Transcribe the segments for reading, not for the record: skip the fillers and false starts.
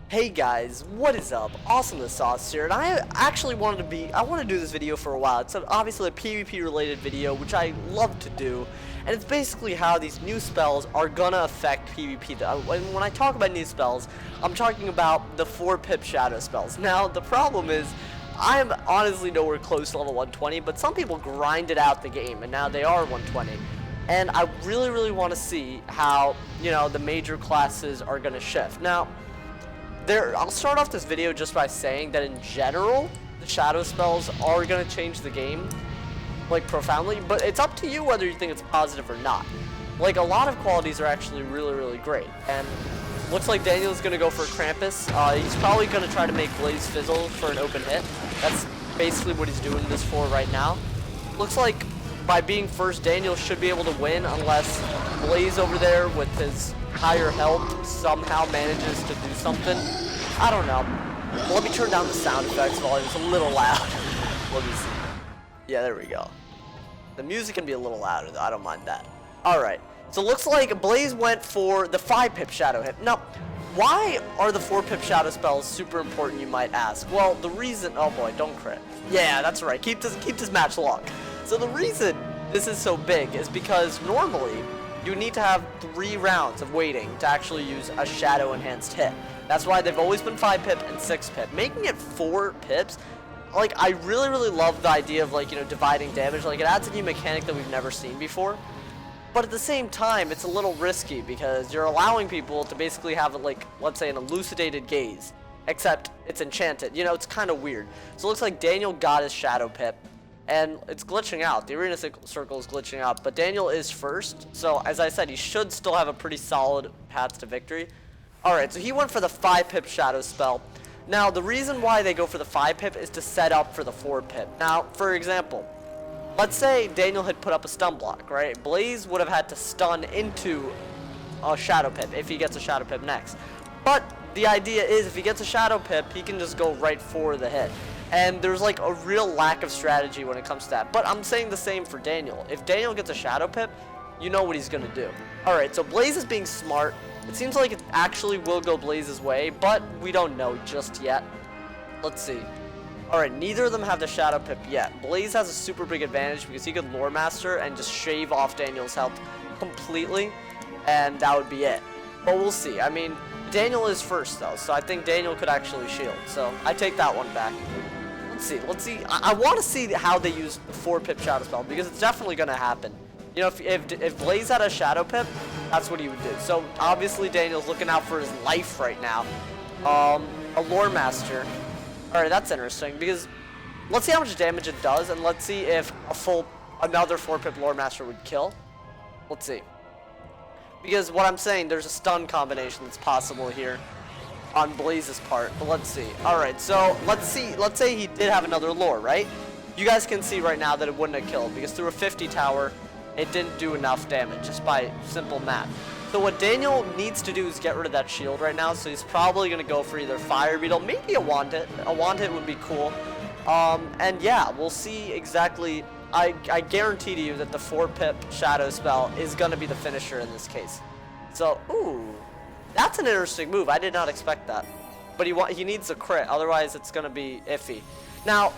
Hey guys, what is up? AwesomeTheSauce here, and I want to do this video for a while. It's obviously a PvP related video, which I love to do, and it's basically how these new spells are gonna affect PvP. When I talk about new spells, I'm talking about the 4-pip shadow spells. Now, the problem is, I'm honestly nowhere close to level 120, but some people grinded out the game, and now they are 120. And I really want to see how, the major classes are gonna shift. Now, I'll start off this video just by saying that in general, the shadow spells are going to change the game, like, profoundly, but it's up to you whether you think it's positive or not. Like, a lot of qualities are actually really great, and looks like Daniel's going to go for Krampus. He's probably going to try to make Blaze fizzle for an open hit. That's basically what he's doing this for right now. Looks like by being first, Daniel should be able to win unless Blaze over there with his higher health somehow manages to do something. I don't know. Let me turn down the sound effects volume. It's a little loud. Let me see. Yeah, there we go. The music can be a little louder though. I don't mind that. Alright. So it looks like Blaze went for the 5-pip shadow hit. Now, why are the 4-pip shadow spells super important, you might ask? Well, the reason... Oh boy, don't crit. Yeah, that's right. Keep this match long. So the reason this is so big is because normally you need to have 3 rounds of waiting to actually use a shadow enhanced hit. That's why they've always been 5-pip and 6-pip. Making it 4 pips, like, I really love the idea of, like, dividing damage. Like, it adds a new mechanic that we've never seen before. But at the same time, it's a little risky because you're allowing people to basically have, like, let's say an elucidated gaze. Except it's enchanted. It's kind of weird. So it looks like Daniel got his shadow pip. And it's glitching out. The arena circle is glitching out. But Daniel is first. So, as I said, he should still have a pretty solid path to victory. Alright, so he went for the 5-pip shadow spell. Now, the reason why they go for the 5-pip is to set up for the 4-pip. Now, for example, let's say Daniel had put up a stun block, right? Blaze would have had to stun into a shadow pip if he gets a shadow pip next. But the idea is if he gets a shadow pip, he can just go right for the hit. And there's like a real lack of strategy when it comes to that. But I'm saying the same for Daniel. If Daniel gets a shadow pip, you know what he's going to do. Alright, so Blaze is being smart. It seems like it actually will go Blaze's way, but we don't know just yet. Let's see. Alright, neither of them have the shadow pip yet. Blaze has a super big advantage because he could lore master and just shave off Daniel's health completely, and that would be it. But we'll see. I mean, Daniel is first though, so I think Daniel could actually shield. So I take that one back. Let's see. I want to see how they use the 4-pip shadow spell because it's definitely going to happen. If Blaze had a shadow pip, that's what he would do. So obviously Daniel's looking out for his life right now. A lore master. Alright, that's interesting because let's see how much damage it does, and let's see if another 4-pip lore master would kill. Let's see. Because what I'm saying, there's a stun combination that's possible here on Blaze's part, but let's see. Alright, so let's say he did have another lore, right? You guys can see right now that it wouldn't have killed because through a 50 tower, it didn't do enough damage just by simple math. So what Daniel needs to do is get rid of that shield right now, so he's probably going to go for either Fire Beetle, maybe a Wand Hit. A Wand Hit would be cool. And yeah, we'll see exactly. I guarantee to you that the 4-pip shadow spell is going to be the finisher in this case. So, ooh. That's an interesting move. I did not expect that. But he needs a crit, otherwise it's going to be iffy. Now,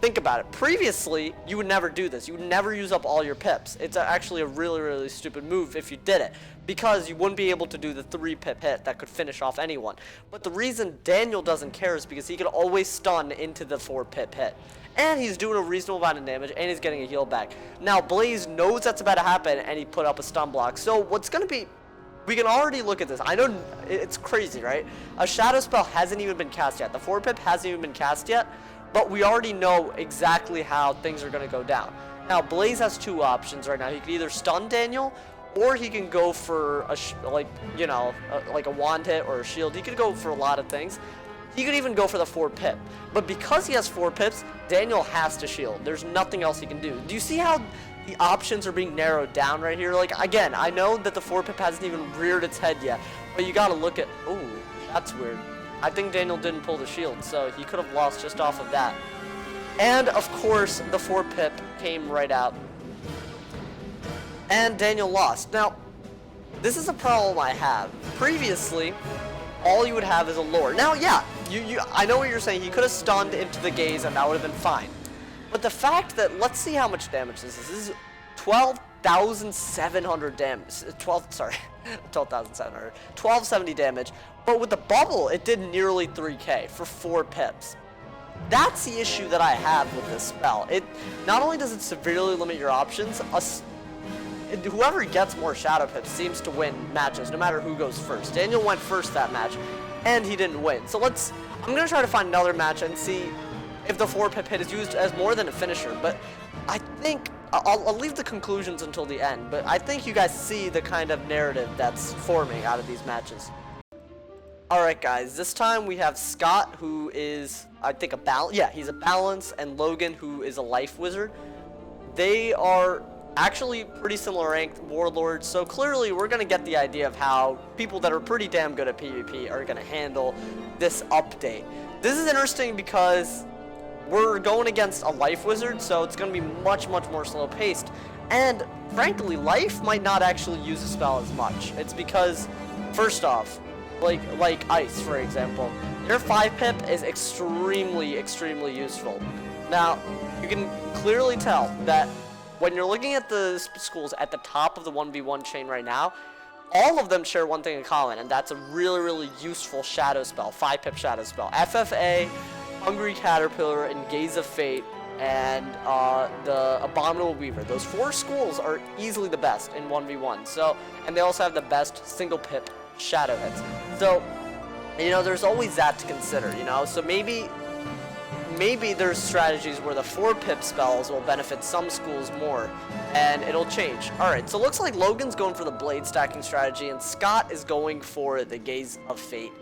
think about it. Previously, you would never do this. You would never use up all your pips. It's actually a really stupid move if you did it, because you wouldn't be able to do the 3-pip hit that could finish off anyone. But the reason Daniel doesn't care is because he can always stun into the 4-pip hit. And he's doing a reasonable amount of damage, and he's getting a heal back. Now, Blaze knows that's about to happen, and he put up a stun block. So what's going to be... We can already look at this. I know it's crazy, right? A shadow spell hasn't even been cast yet. The 4-pip hasn't even been cast yet, but we already know exactly how things are going to go down. Now, Blaze has 2 options right now. He can either stun Daniel, or he can go for like a wand hit or a shield. He could go for a lot of things. He could even go for the 4-pip. But because he has 4 pips, Daniel has to shield. There's nothing else he can do. Do you see how the options are being narrowed down right here? Like, again, I know that the 4-pip hasn't even reared its head yet, but you gotta look at... Ooh, that's weird. I think Daniel didn't pull the shield, so he could have lost just off of that. And, of course, the 4-pip came right out. And Daniel lost. Now, this is a problem I have. Previously, all you would have is a lure. Now, yeah, I know what you're saying. He could have stunned into the gaze, and that would have been fine. But the fact that, let's see how much damage this is. This is 12,700 damage. 12,700. 1270 damage. But with the bubble, it did nearly 3k for 4 pips. That's the issue that I have with this spell. It not only does it severely limit your options, whoever gets more shadow pips seems to win matches, no matter who goes first. Daniel went first that match, and he didn't win. So I'm gonna try to find another match and see if the 4 pip hit is used as more than a finisher. But I think I'll leave the conclusions until the end. But I think you guys see the kind of narrative that's forming out of these matches. Alright guys, this time we have Scott, who is, I think, he's a balance, and Logan, who is a life wizard. They are actually pretty similar ranked warlords, so clearly we're going to get the idea of how people that are pretty damn good at PvP are going to handle this update. This is interesting because we're going against a life wizard, so it's going to be much, much more slow paced. And frankly, life might not actually use the spell as much. It's because, first off, like ice, for example, their 5 pip is extremely useful. Now, you can clearly tell that when you're looking at the schools at the top of the 1v1 chain right now, all of them share one thing in common, and that's a really useful shadow spell, 5 pip shadow spell. FFA, Hungry Caterpillar, and Gaze of Fate, and the Abominable Weaver. Those 4 schools are easily the best in 1v1. So, and they also have the best single pip shadow hits. So, you know, there's always that to consider, you know. So maybe there's strategies where the 4 pip spells will benefit some schools more, and it'll change. Alright, so it looks like Logan's going for the blade stacking strategy, and Scott is going for the Gaze of Fate.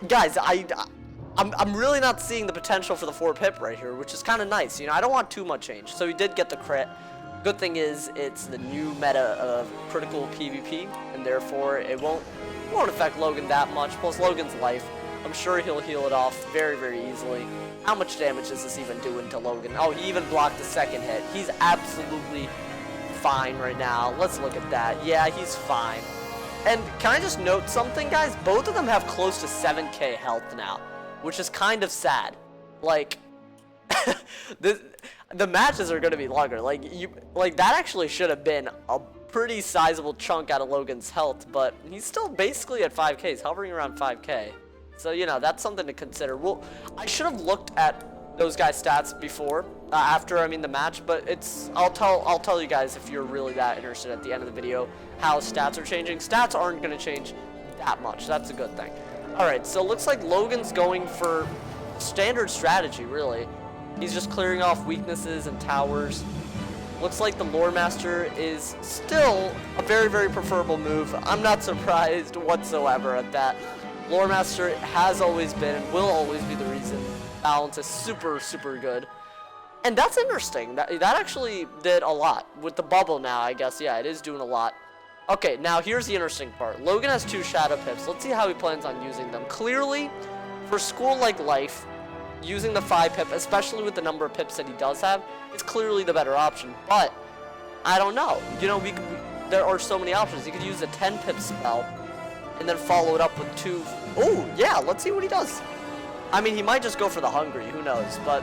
Guys, I'm really not seeing the potential for the 4 pip right here, which is kind of nice. You know, I don't want too much change. So he did get the crit. Good thing is it's the new meta of critical PvP, and therefore it won't affect Logan that much. Plus Logan's life, I'm sure he'll heal it off very easily. How much damage is this even doing to Logan? Oh, he even blocked the second hit. He's absolutely fine right now. Let's look at that. Yeah, he's fine. And can I just note something, guys? Both of them have close to 7k health now, which is kind of sad. Like, the matches are going to be longer. Like that actually should have been a pretty sizable chunk out of Logan's health, but he's still basically at 5k. He's hovering around 5k. So, you know, that's something to consider. Well, I should have looked at those guys' stats before, after the match, but I'll tell you guys if you're really that interested at the end of the video how stats are changing. Stats aren't going to change that much. That's a good thing. Alright, so it looks like Logan's going for standard strategy, really. He's just clearing off weaknesses and towers. Looks like the Lore Master is still a very preferable move. I'm not surprised whatsoever at that. Lore Master has always been and will always be the reason balance is super good. And that's interesting. That actually did a lot. With the bubble now, I guess, yeah, it is doing a lot. Okay, now here's the interesting part. Logan has 2 shadow pips. Let's see how he plans on using them. Clearly, for school like life, using the 5 pip, especially with the number of pips that he does have, is clearly the better option. But I don't know. You know, there are so many options. You could use a 10 pip spell and then follow it up with 2. Oh, yeah, let's see what he does. I mean, he might just go for the Hungry, who knows, but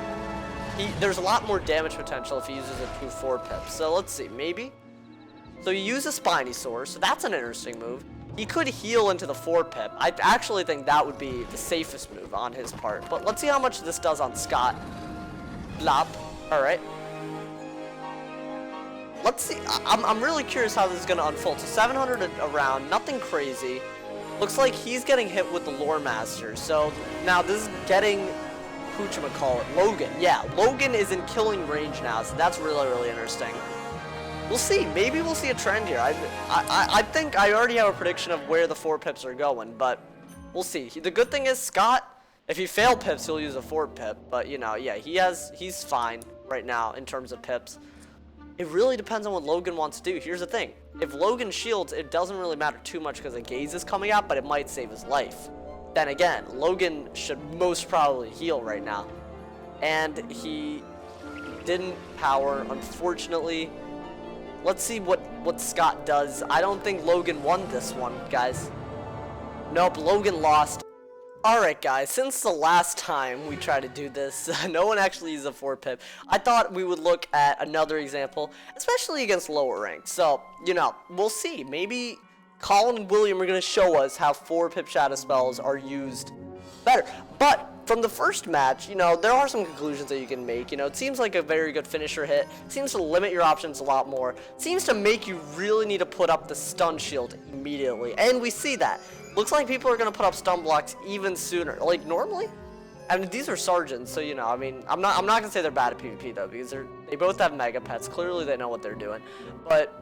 there's a lot more damage potential if he uses a 2-4 pip. So let's see, maybe. So you use a Spiny Sword, so that's an interesting move. He could heal into the 4 pip. I actually think that would be the safest move on his part. But let's see how much this does on Scott. Blop. Alright. Let's see. I'm really curious how this is going to unfold. So 700 around, nothing crazy. Looks like he's getting hit with the Lore Master. So now this is getting, whoochamacallit, Logan. Yeah, Logan is in killing range now, so that's really interesting. We'll see. Maybe we'll see a trend here. I think I already have a prediction of where the 4 pips are going, but we'll see. The good thing is Scott, if he fail pips, he'll use a 4 pip. But, you know, yeah, he's fine right now in terms of pips. It really depends on what Logan wants to do. Here's the thing. If Logan shields, it doesn't really matter too much because a Gaze is coming out, but it might save his life. Then again, Logan should most probably heal right now. And he didn't power, unfortunately. Let's see what Scott does. I don't think Logan won this one, guys. Nope, Logan lost. Alright guys, since the last time we tried to do this, no one actually used a 4-pip. I thought we would look at another example, especially against lower ranks. So, you know, we'll see. Maybe Colin and William are going to show us how 4-pip shadow spells are used better. But from the first match, you know, there are some conclusions that you can make. You know, it seems like a very good finisher hit. It seems to limit your options a lot more. It seems to make you really need to put up the stun shield immediately. And we see that. Looks like people are going to put up stun blocks even sooner. Like, normally? I mean, these are sergeants, so, you know, I mean, I'm not going to say they're bad at PvP, though, because they both have mega pets. Clearly, they know what they're doing. But,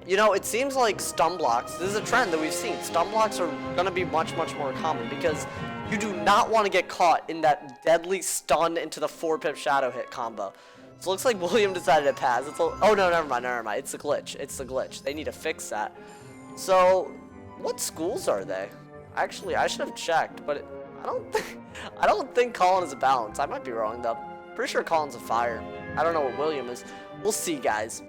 you know, it seems like stun blocks, this is a trend that we've seen. Stun blocks are going to be much, much more common, because you do not want to get caught in that deadly stun into the 4-pip shadow hit combo. So it looks like William decided to pass. Oh, no, never mind. It's the glitch. It's the glitch. They need to fix that. So what schools are they? Actually, I should have checked, but I don't think Colin is a balance. I might be wrong though. Pretty sure Colin's a fire. I don't know what William is. We'll see, guys.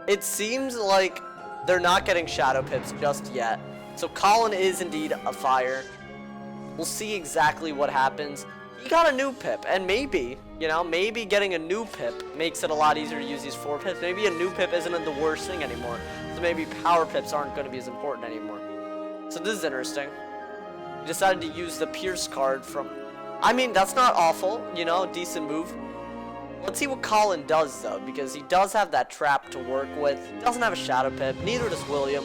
It seems like they're not getting shadow pips just yet. So Colin is indeed a fire. We'll see exactly what happens. He got a new pip, and maybe, you know, maybe getting a new pip makes it a lot easier to use these 4 pips. Maybe a new pip isn't the worst thing anymore. So maybe power pips aren't going to be as important anymore. So this is interesting. He decided to use the Pierce card from... I mean, that's not awful, you know, decent move. Let's see what Colin does, though, because he does have that trap to work with. He doesn't have a shadow pip, neither does William.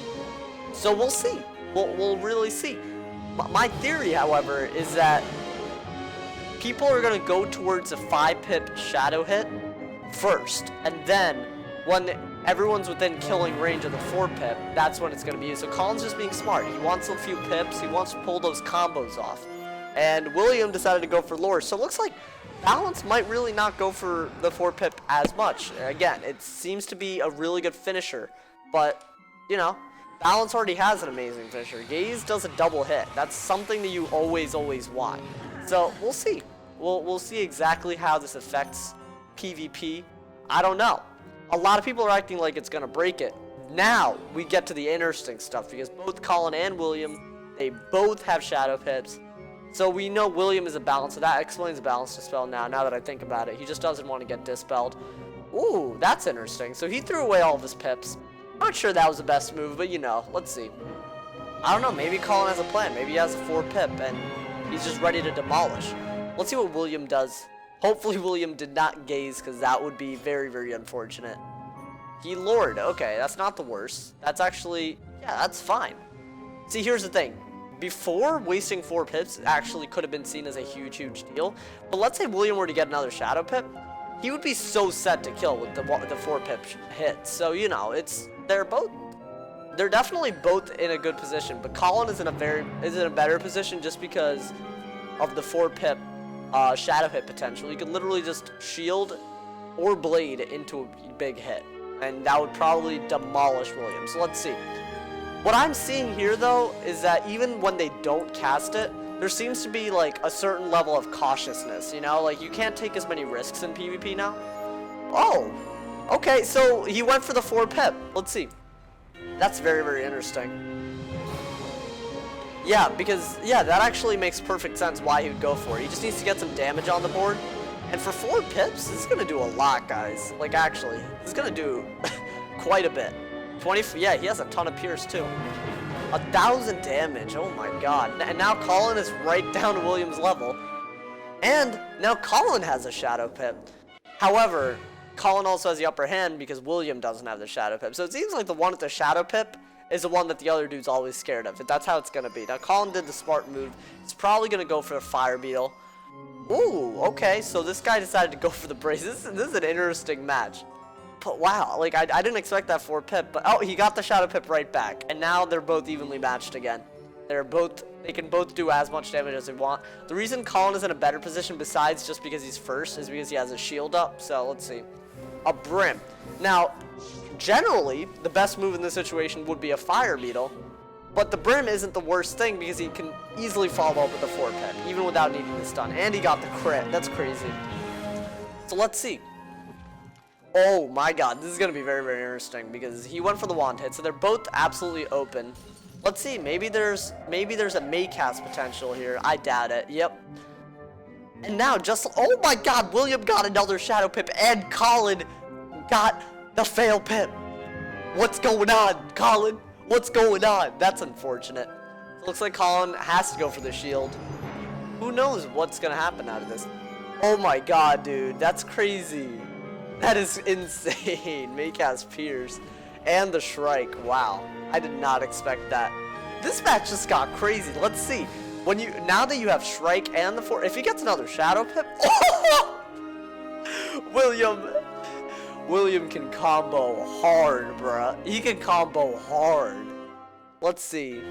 So we'll see. We'll really see. My theory, however, is that people are going to go towards a 5-pip shadow hit first, and then when everyone's within killing range of the 4-pip, that's when it's going to be used. So Colin's just being smart. He wants a few pips. He wants to pull those combos off. And William decided to go for lure. So it looks like Balance might really not go for the 4-pip as much. Again, it seems to be a really good finisher. But, you know, Balance already has an amazing finisher. Gaze does a double hit. That's something that you always want. So we'll see. We'll see exactly how this affects PvP. I don't know. A lot of people are acting like it's going to break it. Now we get to the interesting stuff, because both Colin and William, they both have shadow pips. So we know William is a balance, so that explains the balance dispel now that I think about it. He just doesn't want to get dispelled. Ooh, that's interesting. So he threw away all of his pips. Not sure that was the best move, but you know, let's see. I don't know, maybe Colin has a plan. Maybe he has a 4-pip and he's just ready to demolish. Let's see what William does. Hopefully William did not gaze, because that would be very, very unfortunate. He lured. Okay, that's not the worst. That's actually, yeah, that's fine. See, here's the thing. Before, wasting 4 pips actually could have been seen as a huge, huge deal. But let's say William were to get another shadow pip. He would be so set to kill with the 4-pip hit. So, you know, they're definitely both in a good position. But Colin is in a better position just because of the 4-pip shadow hit potential. You could literally just shield or blade into a big hit, and that would probably demolish William. So let's see. What I'm seeing here, though, is that even when they don't cast it, there seems to be like a certain level of cautiousness, you know? Like, you can't take as many risks in PvP now. Oh, okay, so he went for the 4-pip. Let's see. That's very, very interesting. Yeah, because, yeah, that actually makes perfect sense why he would go for it. He just needs to get some damage on the board. And for 4 pips, this is going to do a lot, guys. Like, actually, this is going to do quite a bit. Yeah, he has a ton of Pierce, too. 1,000 damage, oh my god. And now Colin is right down to William's level. And now Colin has a shadow pip. However, Colin also has the upper hand because William doesn't have the shadow pip. So it seems like the one with the shadow pip is the one that the other dude's always scared of. That's how it's going to be. Now, Colin did the smart move. He's probably going to go for a fire beetle. Ooh, okay. So this guy decided to go for the brace. This is an interesting match. But wow, like, I didn't expect that 4-pip. But, oh, he got the shadow pip right back. And now they're both evenly matched again. They can both do as much damage as they want. The reason Colin is in a better position, besides just because he's first, is because he has a shield up. So, let's see. A brim. Now, generally, the best move in this situation would be a fire beetle, but the brim isn't the worst thing because he can easily follow up with a 4-pip, even without needing the stun. And he got the crit. That's crazy. So let's see. Oh my god, this is going to be very, very interesting because he went for the wand hit, so they're both absolutely open. Let's see, maybe there's a Maycast potential here. I doubt it. Yep. And now oh my god, William got another Shadow Pip and Colin got the fail Pip. What's going on, Colin? What's going on? That's unfortunate. It looks like Colin has to go for the shield. Who knows what's gonna happen out of this? Oh my god, dude, that's crazy. That is insane. Maycast Pierce and the Shrike. Wow, I did not expect that. This match just got crazy. Let's see. Now that you have Shrike and the 4, if he gets another Shadow Pip, William can combo hard, bruh. He can combo hard. Let's see.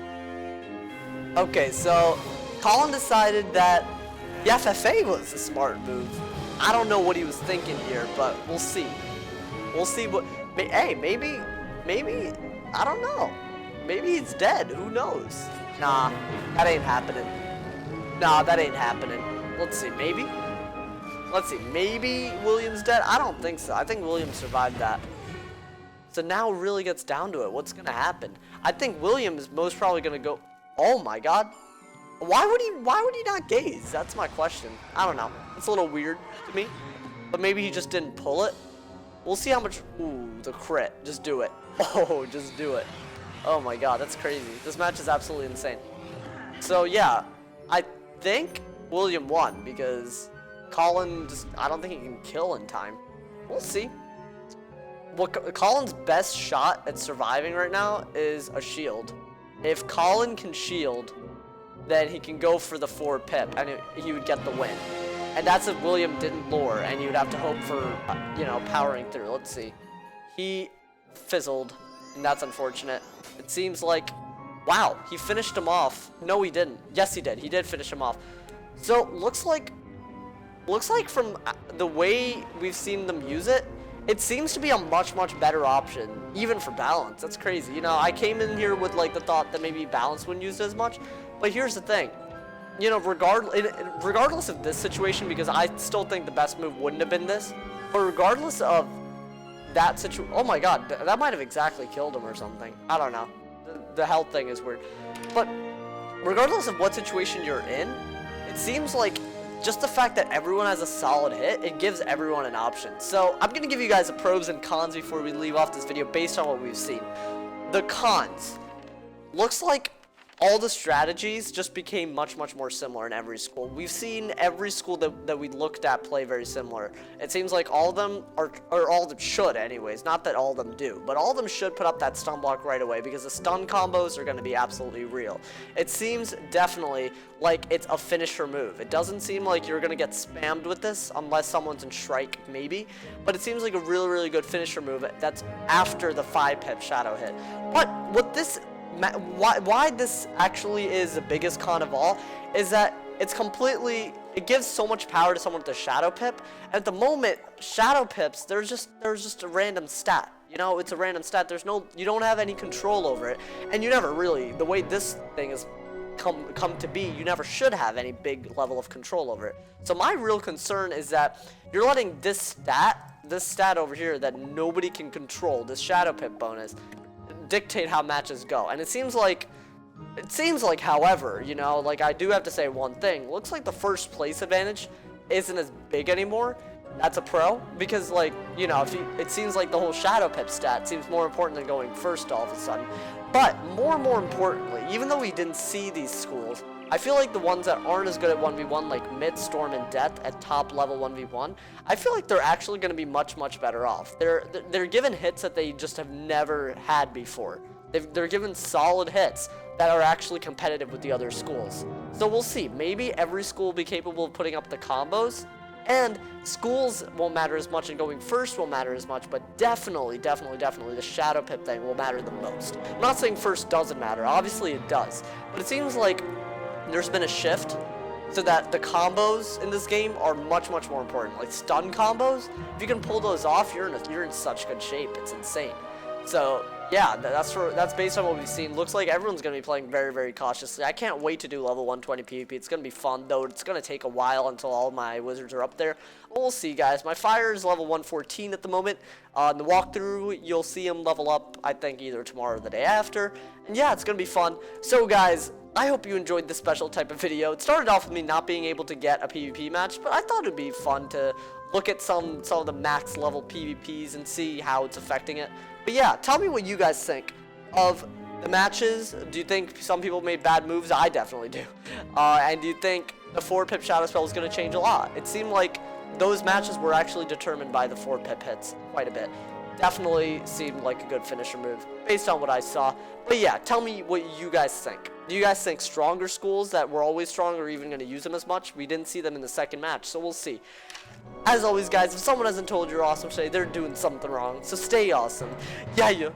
Okay, so Colin decided that the FFA was a smart move. I don't know what he was thinking here, but we'll see. We'll see what. Hey, maybe, I don't know. Maybe he's dead. Who knows? Nah, that ain't happening. Nah, that ain't happening. Let's see, maybe? Let's see, maybe William's dead? I don't think so. I think William survived that. So now it really gets down to it. What's gonna happen? I think William is most probably gonna go. Oh my god. Why would he not gaze? That's my question. I don't know. It's a little weird to me. But maybe he just didn't pull it. We'll see how much. Ooh, the crit. Just do it. Oh, just do it. Oh my god, that's crazy. This match is absolutely insane. So yeah, I think William won because Colin I don't think he can kill in time. We'll see. Colin's best shot at surviving right now is a shield. If Colin can shield, then he can go for the 4 Pip and he would get the win. And that's if William didn't lure and you would have to hope for, powering through. Let's see. He fizzled, and that's unfortunate. It seems like, wow, he finished him off. No, he didn't. Yes, he did. He did finish him off. So, looks like from the way we've seen them use it, it seems to be a much, much better option, even for balance. That's crazy. I came in here with, the thought that maybe balance wouldn't use it as much. But here's the thing. Regardless of this situation, because I still think the best move wouldn't have been this, but regardless of that situation, oh my god, that might have exactly killed him or something. I don't know. The health thing is weird. But regardless of what situation you're in, it seems like just the fact that everyone has a solid hit, it gives everyone an option. So I'm going to give you guys the pros and cons before we leave off this video based on what we've seen. The cons. Looks like all the strategies just became much, much more similar in every school. We've seen every school that we looked at play very similar. It seems like all of them or all of them should anyways, not that all of them do, but all of them should put up that stun block right away because the stun combos are going to be absolutely real. It seems definitely like it's a finisher move. It doesn't seem like you're going to get spammed with this unless someone's in Shrike, maybe, but it seems like a really, really good finisher move that's after the 5 Pip shadow hit. But what this why this actually is the biggest con of all is that it gives so much power to someone with a Shadow Pip. And at the moment, Shadow Pips, there's just a random stat. It's a random stat. You don't have any control over it. And you never really, the way this thing has come to be, you never should have any big level of control over it. So my real concern is that you're letting this stat over here that nobody can control, this Shadow Pip bonus, dictate how matches go. And it seems like, however, I do have to say one thing. Looks like the first place advantage isn't as big anymore. That's a pro, because it seems like the whole Shadow Pip stat seems more important than going first all of a sudden. But more and more importantly, even though we didn't see these schools, I feel like the ones that aren't as good at 1v1, like Mid, Storm, and Death at top level 1v1, I feel like they're actually going to be much, much better off. They're given hits that they just have never had before. They're given solid hits that are actually competitive with the other schools. So we'll see. Maybe every school will be capable of putting up the combos, and schools won't matter as much, and going first won't matter as much, but definitely the Shadow Pip thing will matter the most. I'm not saying first doesn't matter. Obviously it does. But it seems like there's been a shift so that the combos in this game are much, much more important. Like stun combos, if you can pull those off, you're in such good shape. It's insane. So yeah, that's based on what we've seen. Looks like everyone's going to be playing very, very cautiously. I can't wait to do level 120 PvP. It's going to be fun, though it's going to take a while until all my wizards are up there. We'll see, guys. My fire is level 114 at the moment. In the walkthrough, you'll see him level up, I think, either tomorrow or the day after. And yeah, it's going to be fun. So, guys, I hope you enjoyed this special type of video. It started off with me not being able to get a PvP match, but I thought it'd be fun to look at some of the max level PvPs and see how it's affecting it. But yeah, tell me what you guys think of the matches. Do you think some people made bad moves? I definitely do. And do you think the 4-pip shadow spell is going to change a lot? It seemed like those matches were actually determined by the 4-pip hits quite a bit. Definitely seemed like a good finisher move based on what I saw. But yeah, tell me what you guys think. Do you guys think stronger schools that were always strong are even going to use them as much? We didn't see them in the second match, so we'll see. As always, guys, if someone hasn't told you you're awesome today, they're doing something wrong. So stay awesome. Yeah.